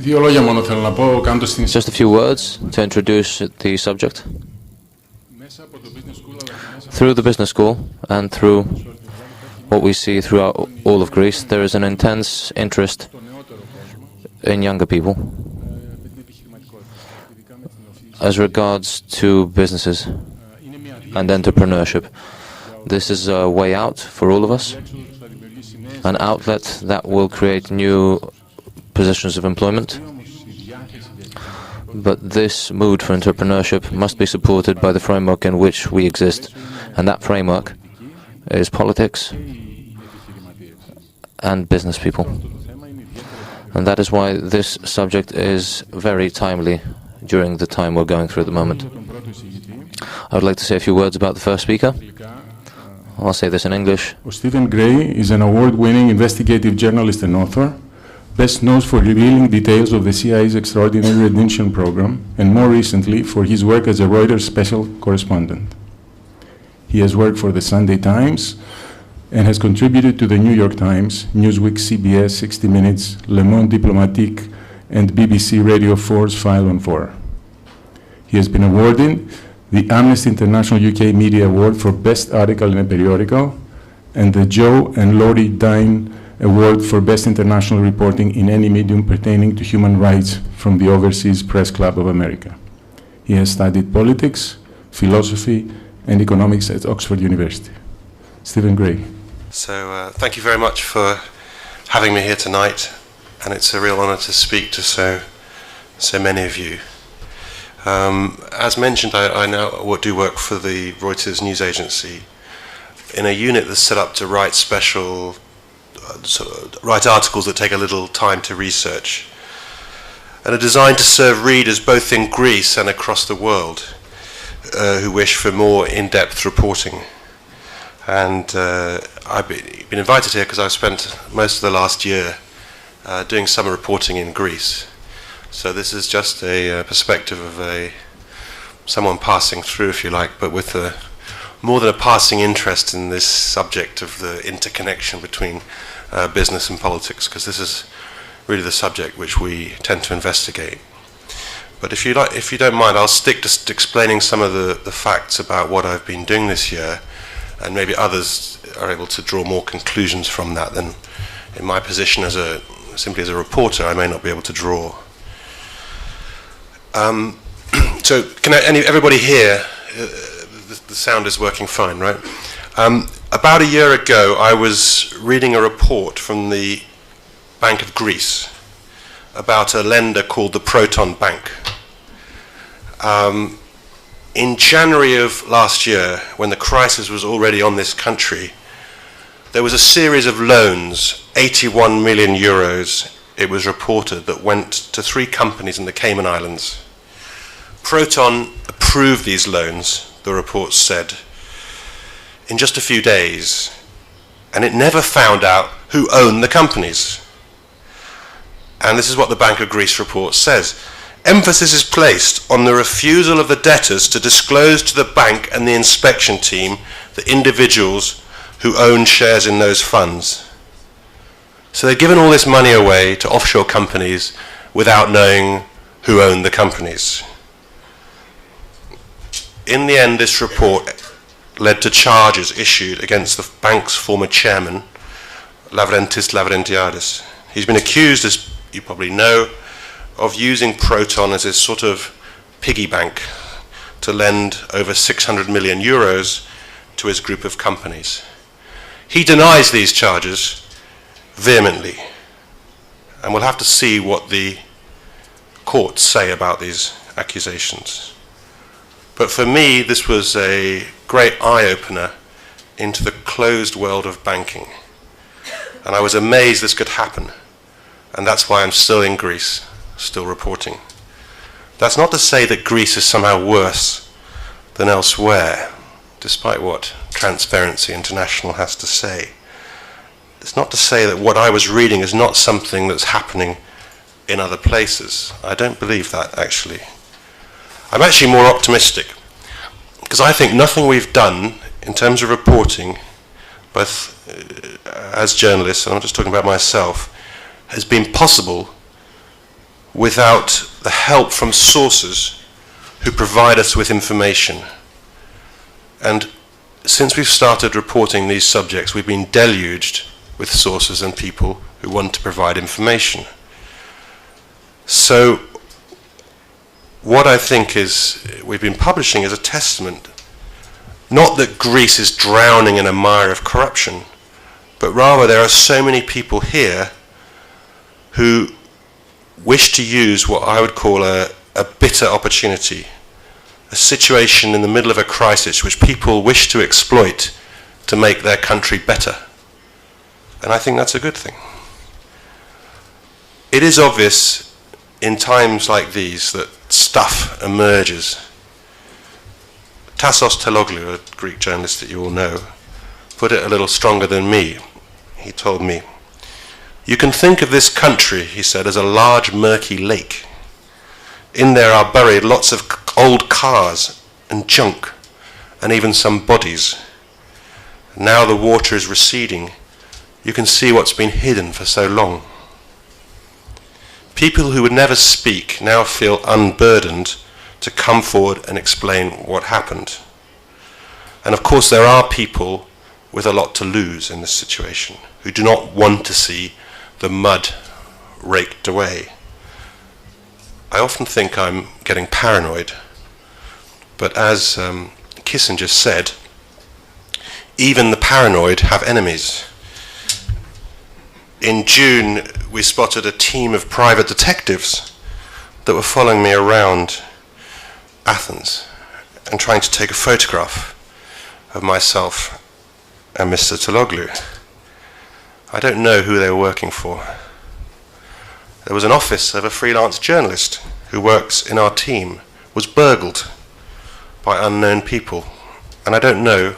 Δύο λόγια μόνο θέλω να πω, κάνοντας την Just a few words to introduce the subject. Through the business school and through what we see throughout all of Greece, there is an intense interest in younger people as regards to businesses and entrepreneurship. This is a way out for all of us, an outlet that will create new positions of employment. But this mood for entrepreneurship must be supported by the framework in which we exist, and that framework is politics and business people. And that is why this subject is very timely during the time we're going through at the moment. I would like to say a few words about the first speaker. I'll say this in English. Stephen Gray is an award-winning investigative journalist and author, best known for revealing details of the CIA's extraordinary rendition program, and more recently for his work as a Reuters special correspondent. He has worked for the Sunday Times and has contributed to the New York Times, Newsweek, CBS, 60 Minutes, Le Monde Diplomatique, and BBC Radio 4's File on 4. He has been awarded the Amnesty International UK Media Award for Best Article in a Periodical, and the Joe and Laurie Dine Award for Best International Reporting in any medium pertaining to human rights from the Overseas Press Club of America. He has studied politics, philosophy, and economics at Oxford University. Stephen Gray. So thank you very much for having me here tonight, and it's a real honor to speak to so many of you. As mentioned, I now do work for the Reuters news agency in a unit that's set up to write write articles that take a little time to research and are designed to serve readers both in Greece and across the world who wish for more in-depth reporting. And I've been invited here because I've spent most of the last year doing summer reporting in Greece. So this is just a perspective of someone passing through, if you like, but with more than a passing interest in this subject of the interconnection between business and politics, because this is really the subject which we tend to investigate. But if you don't mind, I'll stick to explaining some of the facts about what I've been doing this year, and maybe others are able to draw more conclusions from that than in my position simply as a reporter I may not be able to draw. So can everybody hear? The sound is working fine, right? About a year ago, I was reading a report from the Bank of Greece about a lender called the Proton Bank. In January of last year, when the crisis was already on this country, there was a series of loans, 81 million euros, it was reported, that went to 3 companies in the Cayman Islands. Proton approved these loans, the report said, in just a few days, and it never found out who owned the companies. And this is what the Bank of Greece report says. Emphasis is placed on the refusal of the debtors to disclose to the bank and the inspection team the individuals who own shares in those funds. So they've given all this money away to offshore companies without knowing who owned the companies. In the end, this report led to charges issued against the bank's former chairman, Lavrentis Lavrentiadis. He's been accused, as you probably know, of using Proton as a sort of piggy bank to lend over 600 million euros to his group of companies. He denies these charges vehemently, and we'll have to see what the courts say about these accusations. But for me, this was a great eye-opener into the closed world of banking. And I was amazed this could happen. And that's why I'm still in Greece, still reporting. That's not to say that Greece is somehow worse than elsewhere, despite what Transparency International has to say. It's not to say that what I was reading is not something that's happening in other places. I don't believe that, actually. I'm actually more optimistic, because I think nothing we've done in terms of reporting, both as journalists, and I'm just talking about myself, has been possible without the help from sources who provide us with information. And since we've started reporting these subjects, we've been deluged with sources and people who want to provide information. So what I think is we've been publishing is a testament, not that Greece is drowning in a mire of corruption, but rather there are so many people here who wish to use what I would call a bitter opportunity, a situation in the middle of a crisis which people wish to exploit to make their country better. And I think that's a good thing. It is obvious in times like these that stuff emerges. Tassos Teloglu, a Greek journalist that you all know, put it a little stronger than me. He told me, "You can think of this country," he said, "as a large murky lake. In there are buried lots of old cars and junk and even some bodies. Now the water is receding. You can see what's been hidden for so long. People who would never speak now feel unburdened to come forward and explain what happened. And of course there are people with a lot to lose in this situation who do not want to see the mud raked away." I often think I'm getting paranoid, but as Kissinger said, even the paranoid have enemies. In June, we spotted a team of private detectives that were following me around Athens and trying to take a photograph of myself and Mr. Teloglu. I don't know who they were working for. There was an office of a freelance journalist who works in our team, was burgled by unknown people, and I don't know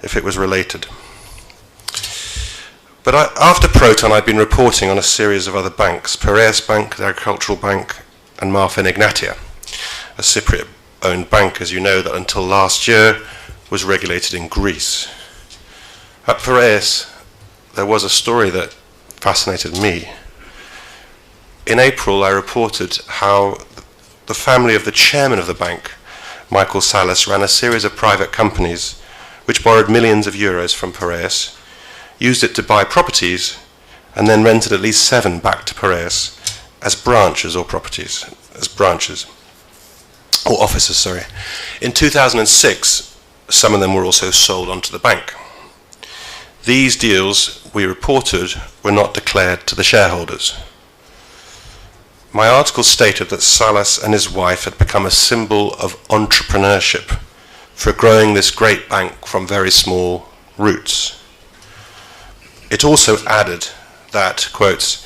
if it was related. But after Proton, I'd been reporting on a series of other banks, Piraeus Bank, the Agricultural Bank, and Marfa Ignatia, a Cypriot-owned bank, as you know, that until last year was regulated in Greece. At Piraeus, there was a story that fascinated me. In April, I reported how the family of the chairman of the bank, Michael Salas, ran a series of private companies which borrowed millions of euros from Piraeus, used it to buy properties, and then rented at least 7 back to Piraeus as branches or properties, as branches, or offices, sorry. In 2006, some of them were also sold onto the bank. These deals, we reported, were not declared to the shareholders. My article stated that Salas and his wife had become a symbol of entrepreneurship for growing this great bank from very small roots. It also added that, quotes,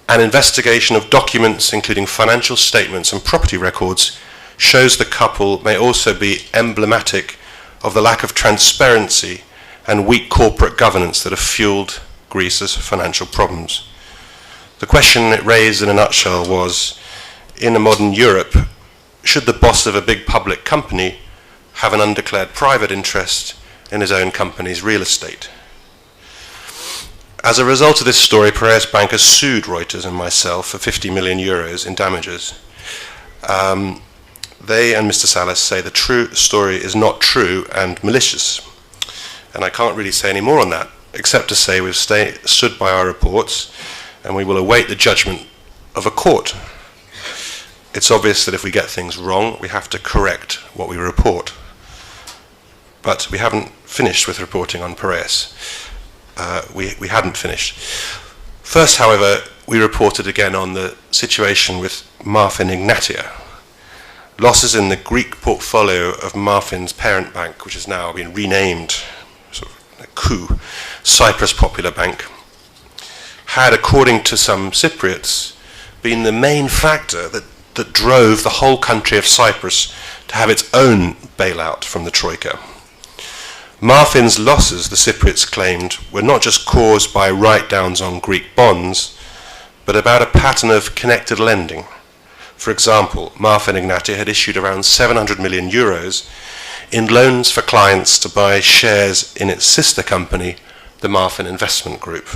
"An investigation of documents, including financial statements and property records, shows the couple may also be emblematic of the lack of transparency and weak corporate governance that have fueled Greece's financial problems." The question it raised in a nutshell was, in a modern Europe, should the boss of a big public company have an undeclared private interest in his own company's real estate? As a result of this story, Piraeus Bank has sued Reuters and myself for 50 million euros in damages. They and Mr. Salas say the true story is not true and malicious. And I can't really say any more on that, except to say we've stood by our reports and we will await the judgment of a court. It's obvious that if we get things wrong, we have to correct what we report. But we haven't finished with reporting on Piraeus. We hadn't finished. First, however, we reported again on the situation with Marfa Ignatia. Losses in the Greek portfolio of Marfin's parent bank, which has now been renamed, sort of a coup, Cyprus Popular Bank, had, according to some Cypriots, been the main factor that drove the whole country of Cyprus to have its own bailout from the Troika. Marfin's losses, the Cypriots claimed, were not just caused by write-downs on Greek bonds, but about a pattern of connected lending. For example, Marfa Ignatia had issued around 700 million euros in loans for clients to buy shares in its sister company, the Marfin Investment Group,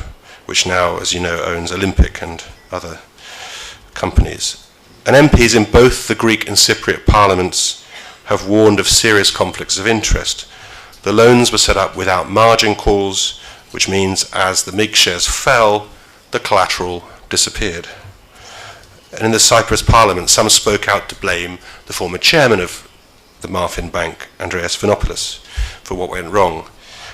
which now, as you know, owns Olympic and other companies. And MPs in both the Greek and Cypriot parliaments have warned of serious conflicts of interest. The loans were set up without margin calls, which means as the MIG shares fell, the collateral disappeared. And in the Cyprus parliament, some spoke out to blame the former chairman of the Marfin Bank, Andreas Vanopoulos, for what went wrong.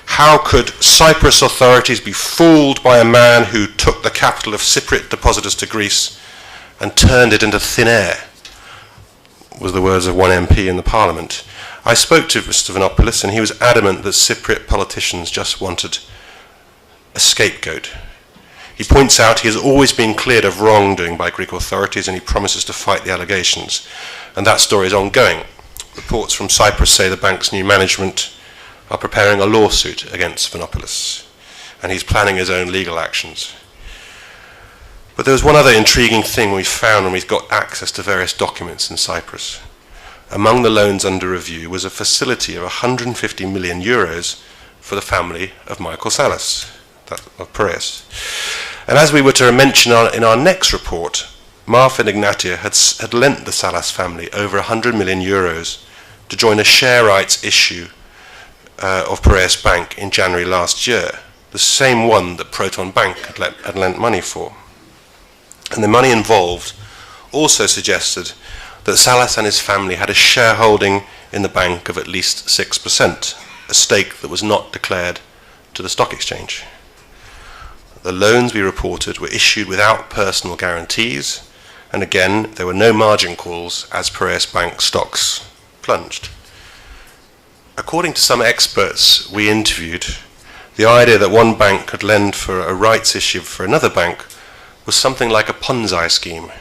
How could Cyprus authorities be fooled by a man who took the capital of Cypriot depositors to Greece and turned it into thin air? Was the words of one MP in the parliament. I spoke to Mr. Vanopoulos and he was adamant that Cypriot politicians just wanted a scapegoat. He points out he has always been cleared of wrongdoing by Greek authorities and he promises to fight the allegations. And that story is ongoing. Reports from Cyprus say the bank's new management are preparing a lawsuit against Vanopoulos and he's planning his own legal actions. But there was one other intriguing thing we found when we got access to various documents in Cyprus. Among the loans under review was a facility of 150 million euros for the family of Michael Salas, of Piraeus. And as we were to mention in our next report, Marfa and Ignatia had lent the Salas family over 100 million euros to join a share rights issue of Piraeus Bank in January last year, the same one that Proton Bank had lent money for. And the money involved also suggested that Salas and his family had a shareholding in the bank of at least 6%, a stake that was not declared to the stock exchange. The loans we reported were issued without personal guarantees, and again, there were no margin calls as Piraeus Bank stocks plunged. According to some experts we interviewed, the idea that one bank could lend for a rights issue for another bank was something like a Ponzi scheme.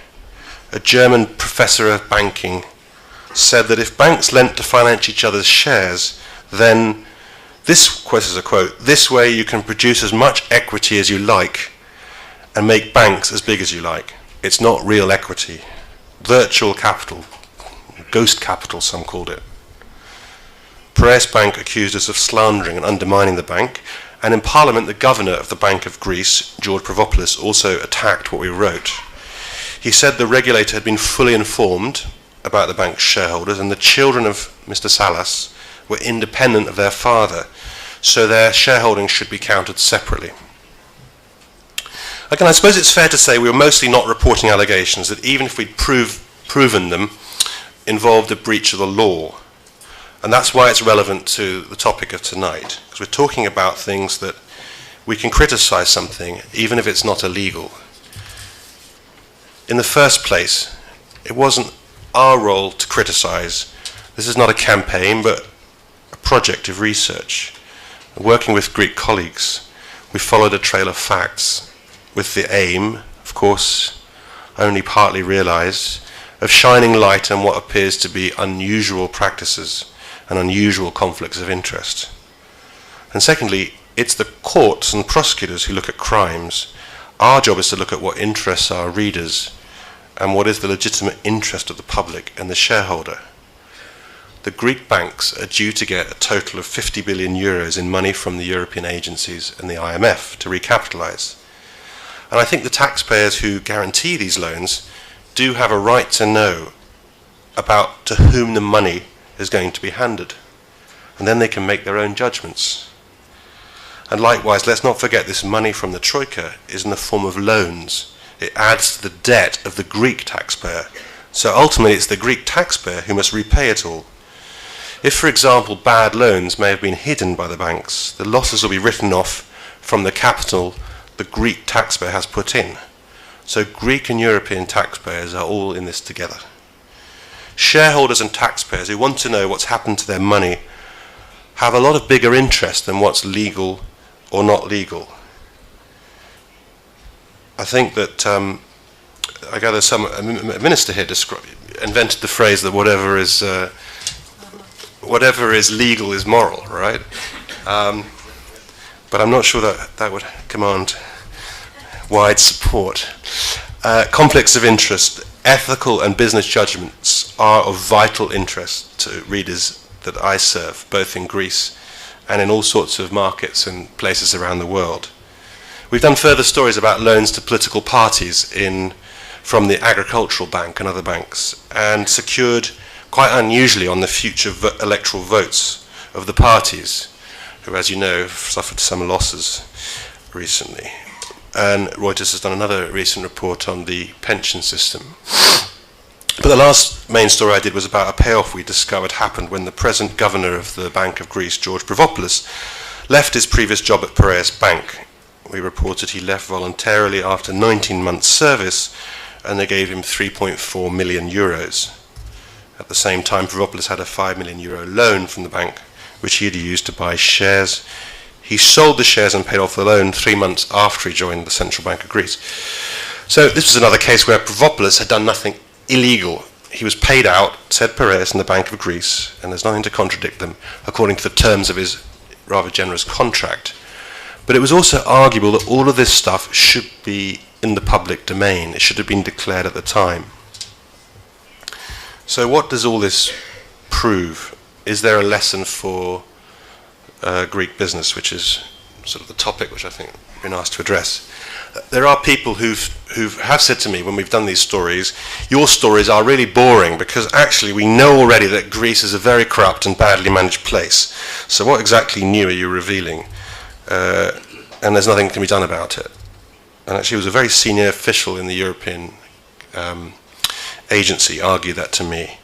A German professor of banking said that if banks lent to finance each other's shares, then this, quote as a quote, this way you can produce as much equity as you like and make banks as big as you like. It's not real equity. Virtual capital, ghost capital some called it. Piraeus Bank accused us of slandering and undermining the bank, and in Parliament the governor of the Bank of Greece, George Provopoulos, also attacked what we wrote. He said the regulator had been fully informed about the bank's shareholders and the children of Mr. Salas were independent of their father, so their shareholding should be counted separately. Again, I suppose it's fair to say we were mostly not reporting allegations that, even if we'd proven them, involved a breach of the law. And that's why it's relevant to the topic of tonight, because we're talking about things that we can criticize something even if it's not illegal. In the first place, it wasn't our role to criticize. This is not a campaign, but a project of research. Working with Greek colleagues, we followed a trail of facts with the aim, of course, only partly realized, of shining light on what appears to be unusual practices and unusual conflicts of interest. And secondly, it's the courts and prosecutors who look at crimes. Our job is to look at what interests our readers and what is the legitimate interest of the public and the shareholder. The Greek banks are due to get a total of 50 billion euros in money from the European agencies and the IMF to recapitalize. And I think the taxpayers who guarantee these loans do have a right to know about to whom the money is going to be handed. And then they can make their own judgments. And likewise, let's not forget this money from the Troika is in the form of loans. It adds to the debt of the Greek taxpayer. So ultimately it's the Greek taxpayer who must repay it all. If, for example, bad loans may have been hidden by the banks, the losses will be written off from the capital the Greek taxpayer has put in. So Greek and European taxpayers are all in this together. Shareholders and taxpayers who want to know what's happened to their money have a lot of bigger interest than what's legal or not legal. I think that I gather a minister here invented the phrase that whatever is legal is moral, right? But I'm not sure that would command wide support. Conflicts of interest, ethical and business judgments are of vital interest to readers that I serve, both in Greece and in all sorts of markets and places around the world. We've done further stories about loans to political parties in from the Agricultural Bank and other banks, and secured, quite unusually, on the future electoral votes of the parties, who, as you know, have suffered some losses recently. And Reuters has done another recent report on the pension system. But the last main story I did was about a payoff we discovered happened when the present governor of the Bank of Greece, George Provopoulos, left his previous job at Piraeus Bank. We reported he left voluntarily after 19 months' service, and they gave him 3.4 million euros. At the same time, Provopoulos had a 5 million euro loan from the bank, which he had used to buy shares. He sold the shares and paid off the loan 3 months after he joined the Central Bank of Greece. So this was another case where Provopoulos had done nothing illegal. He was paid out, said Piraeus and the Bank of Greece, and there's nothing to contradict them, according to the terms of his rather generous contract. But it was also arguable that all of this stuff should be in the public domain. It should have been declared at the time. So what does all this prove? Is there a lesson for Greek business, which is sort of the topic which I think I've been asked to address? There are people who have said to me when we've done these stories, your stories are really boring because actually we know already that Greece is a very corrupt and badly managed place. So what exactly new are you revealing? And there's nothing can be done about it. And actually, it was a very senior official in the European agency argued that to me.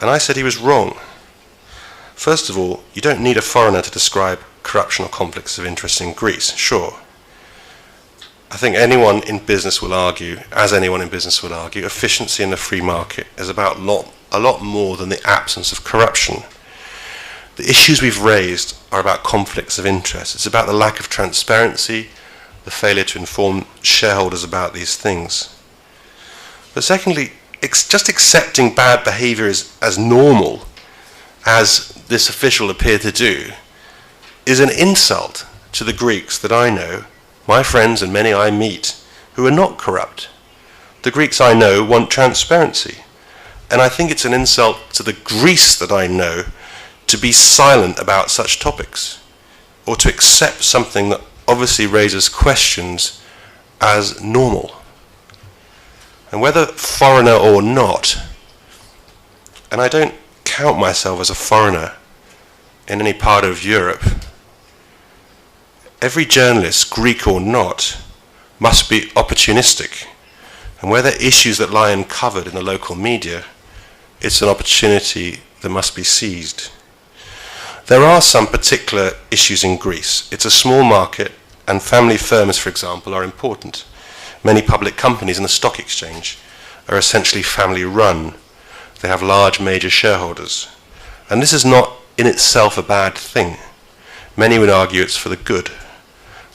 And I said he was wrong. First of all, you don't need a foreigner to describe corruption or conflicts of interest in Greece, sure. I think anyone in business will argue, as anyone in business will argue, efficiency in the free market is about a lot more than the absence of corruption. The issues we've raised are about conflicts of interest. It's about the lack of transparency, the failure to inform shareholders about these things. But secondly, just accepting bad behavior as normal, as this official appeared to do, is an insult to the Greeks that I know, my friends and many I meet, who are not corrupt. The Greeks I know want transparency. And I think it's an insult to the Greece that I know to be silent about such topics, or to accept something that obviously raises questions as normal. And whether foreigner or not, and I don't count myself as a foreigner in any part of Europe, every journalist, Greek or not, must be opportunistic. And where there are issues that lie uncovered in the local media, it's an opportunity that must be seized. There are some particular issues in Greece. It's a small market, and family firms, for example, are important. Many public companies in the stock exchange are essentially family-run. They have large major shareholders. And this is not in itself a bad thing. Many would argue it's for the good.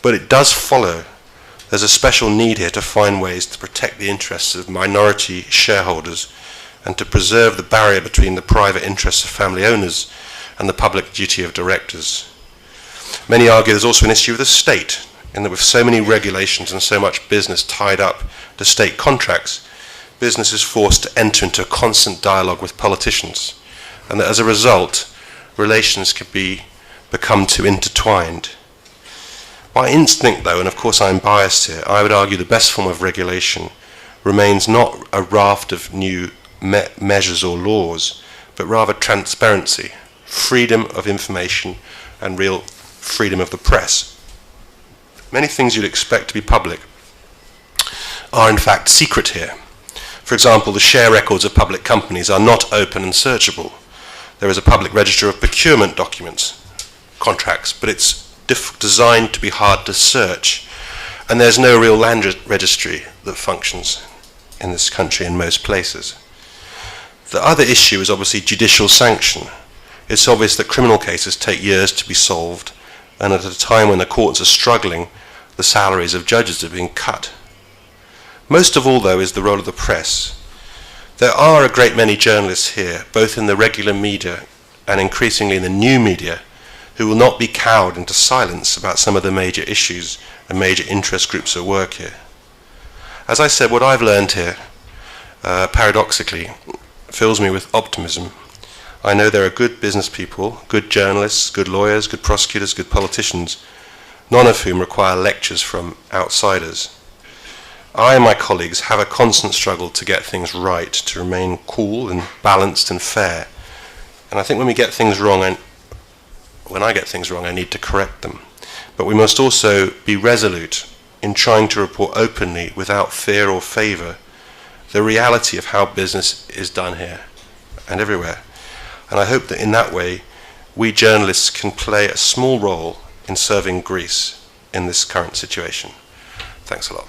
But it does follow there's a special need here to find ways to protect the interests of minority shareholders and to preserve the barrier between the private interests of family owners and the public duty of directors. Many argue there's also an issue with the state, in that with so many regulations and so much business tied up to state contracts, business is forced to enter into a constant dialogue with politicians, and that as a result, relations can become too intertwined. By instinct, though, and of course I'm biased here, I would argue the best form of regulation remains not a raft of new measures or laws, but rather transparency, freedom of information, and real freedom of the press. Many things you'd expect to be public are in fact secret here. For example, the share records of public companies are not open and searchable. There is a public register of procurement documents, contracts, but it's designed to be hard to search. And there's no real land registry that functions in this country in most places. The other issue is obviously judicial sanction. It's obvious that criminal cases take years to be solved, and at a time when the courts are struggling, the salaries of judges are being cut. Most of all, though, is the role of the press. There are a great many journalists here, both in the regular media and increasingly in the new media, who will not be cowed into silence about some of the major issues and major interest groups at work here. As I said, what I've learned here, paradoxically, fills me with optimism. I know there are good business people, good journalists, good lawyers, good prosecutors, good politicians, none of whom require lectures from outsiders. I and my colleagues have a constant struggle to get things right, to remain cool and balanced and fair. And I think when we get things wrong, and when I get things wrong, I need to correct them. But we must also be resolute in trying to report openly, without fear or favour, the reality of how business is done here and everywhere. And I hope that in that way, we journalists can play a small role in serving Greece in this current situation. Thanks a lot.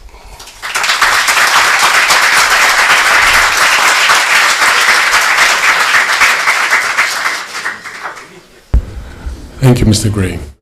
Thank you, Mr. Gray.